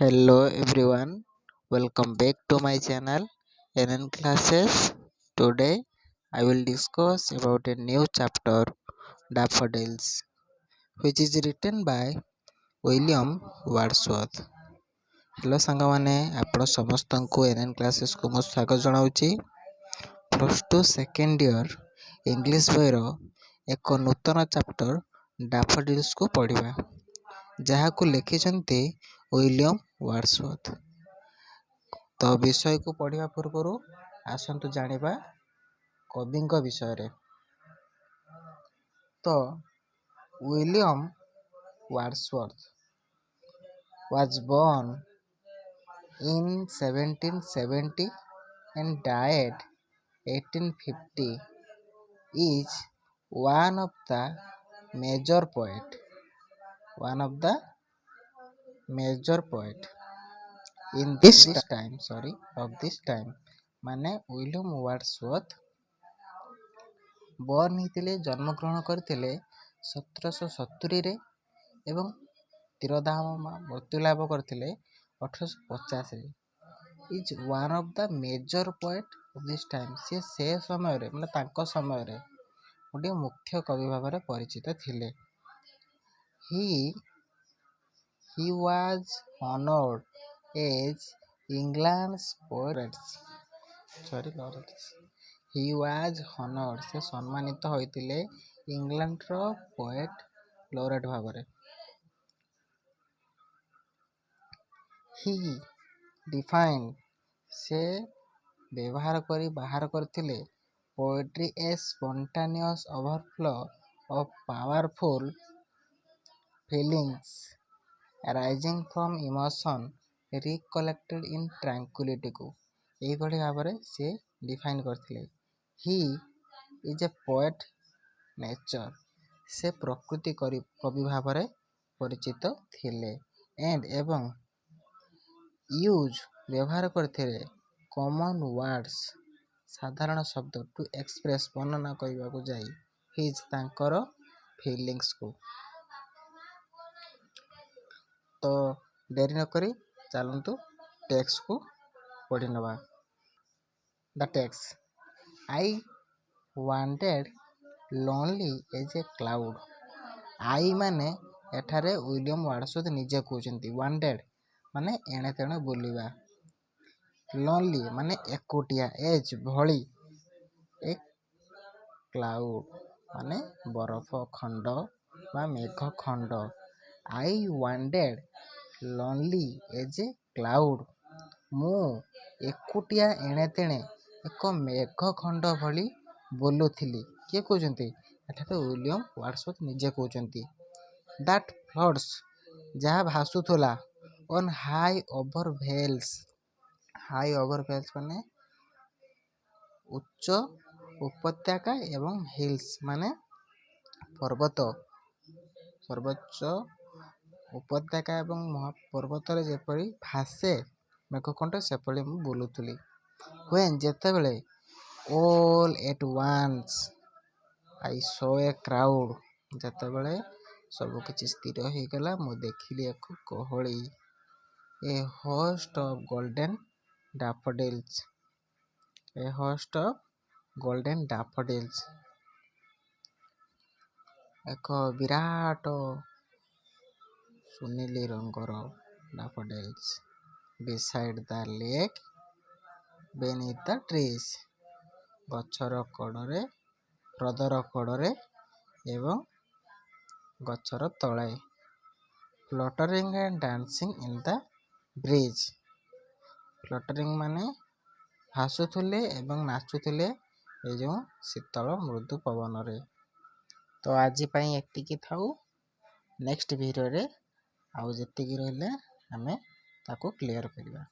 Hello everyone, welcome back to my channel NN Classes. Today I will discuss about a new chapter Daffodils which is written by William Wordsworth. Hello ସାଙ୍ଗମାନେ ଆପଣ ସମସ୍ତଙ୍କୁ NN Classesକୁ ମୁଁ ସ୍ୱାଗତ ଜଣାଉଛି। Plus two second year English ବହିର ଏକ ନୂତନ chapter ଡାଫୋଡିଲ୍ସକୁ ପଢ଼ିବା, ଯାହାକୁ ଲେଖିଛନ୍ତି ୱିଲିୟମ ୱାର୍ଡସୱର୍ଥ। ତ ବିଷୟକୁ ପଢ଼ିବା ପୂର୍ବରୁ ଆସନ୍ତୁ ଜାଣିବା କବିଙ୍କ ବିଷୟରେ। ତ William ୱାର୍ଡସୱର୍ଥ was born in 1770 and died 1850 is one of the major poet in this time ମାନେ ୱିଲିୟମ ୱାର୍ଡସୱର୍ଥ ବର୍ନ ହେଇଥିଲେ, ଜନ୍ମଗ୍ରହଣ କରିଥିଲେ 1770ରେ ଏବଂ ତିରୋଧାମ ମୃତ୍ୟୁଲାଭ କରିଥିଲେ 1850ରେ। Is one of the major poet of this time. ସେ ସମୟରେ ମାନେ ତାଙ୍କ ସମୟରେ ଗୋଟିଏ ମୁଖ୍ୟ କବି ଭାବରେ ପରିଚିତ ଥିଲେ। He was honored as England's poet. ସେ ସମ୍ମାନିତ ହୋଇଥିଲେ ଇଂଲଣ୍ଡର ପୋଏଟ୍ ଲୋରେଟ୍ ଭାବରେ। He defined ସେ ବାହାର କରିଥିଲେ poetry as spontaneous overflow of powerful feelings arising from emotion recollected in tranquility-କୁ ଏହିଭଳି ଭାବରେ ସେ ଡିଫାଇନ୍ କରିଥିଲେ। He is a poet nature। ସେ ପ୍ରକୃତି କବି ଭାବରେ ପରିଚିତ ଥିଲେ। and ଏବଂ ୟୁଜ୍ ବ୍ୟବହାର କରିଥିଲେ common words ସାଧାରଣ ଶବ୍ଦ to express ବର୍ଣ୍ଣନା କରିବାକୁ ଯାଇ his ତାଙ୍କର ଫିଲିଂସକୁ। ତ ଡେରି ନକରି ଚାଲନ୍ତୁ ଟେକ୍ସଟକୁ ପଢ଼ି ନେବା। The text. I wandered lonely as a cloud। I ମାନେ ଏଠାରେ ୱିଲିୟମ ୱାର୍ଡସୱର୍ଥ ନିଜେ କହୁଛନ୍ତି। ୱାଣ୍ଡେଡ୍ ମାନେ ଏଣେ ତେଣେ ବୁଲିବା। ଲୋନଲି ମାନେ ଏକୁଟିଆ। ଏଜ୍ ଭଳି। ଏ କ୍ଲାଉଡ୍ ମାନେ ବରଫ ଖଣ୍ଡ ବା ମେଘ ଖଣ୍ଡ। I wandered lonely as a cloud। ମୁଁ ଏକୁଟିଆ ଏଣେ ତେଣେ ଏକ ମେଘ ଖଣ୍ଡ ଭଳି ବୁଲୁଥିଲି। କିଏ କହୁଛନ୍ତି? ଏଠାରେ ୱିଲିୟମ ୱାର୍ଡସୱର୍ଥ ନିଜେ କହୁଛନ୍ତି। That floats ଯାହା ଭାସୁଥିଲା on high over vales। high over vales ମାନେ ଉଚ୍ଚ ଉପତ୍ୟକା ଏବଂ ହିଲ୍ସ ମାନେ ସର୍ବୋଚ୍ଚ ଉପତ୍ୟକା ଏବଂ ପର୍ବତରେ ଯେପରି ଭାସେ ମେଘଖଣ୍ଡ, ସେପରି ମୁଁ ବୁଲୁଥିଲି। When ଯେତେବେଳେ all at once I saw a crowd ଯେତେବେଳେ ସବୁକିଛି ସ୍ଥିର ହୋଇଗଲା, ମୁଁ ଦେଖିଲି ଏକ ଗହଳି। A host of golden daffodils। A host of golden daffodils ଏକ ବିରାଟ ସୁନେଲି ରଙ୍ଗର daffodils beside the lake beneath the trees। ଗଛର କଡ଼ରେ, ହ୍ରଦର କଡ଼ରେ ଏବଂ ଗଛର ତଳେ। Fluttering and dancing in the breeze। Fluttering ମାନେ ଭାସୁଥିଲେ ଏବଂ ନାଚୁଥିଲେ ଏ ଯେଉଁ ଶୀତଳ ମୃଦୁ ପବନରେ। ତ ଆଜି ପାଇଁ ଏତିକି ଥାଉ। ନେକ୍ସଟ ଭିଡ଼ିଓରେ ଆଉ ଯେତିକି ରହିଲା ଆମେ ତାକୁ କ୍ଲିୟର କରିବା।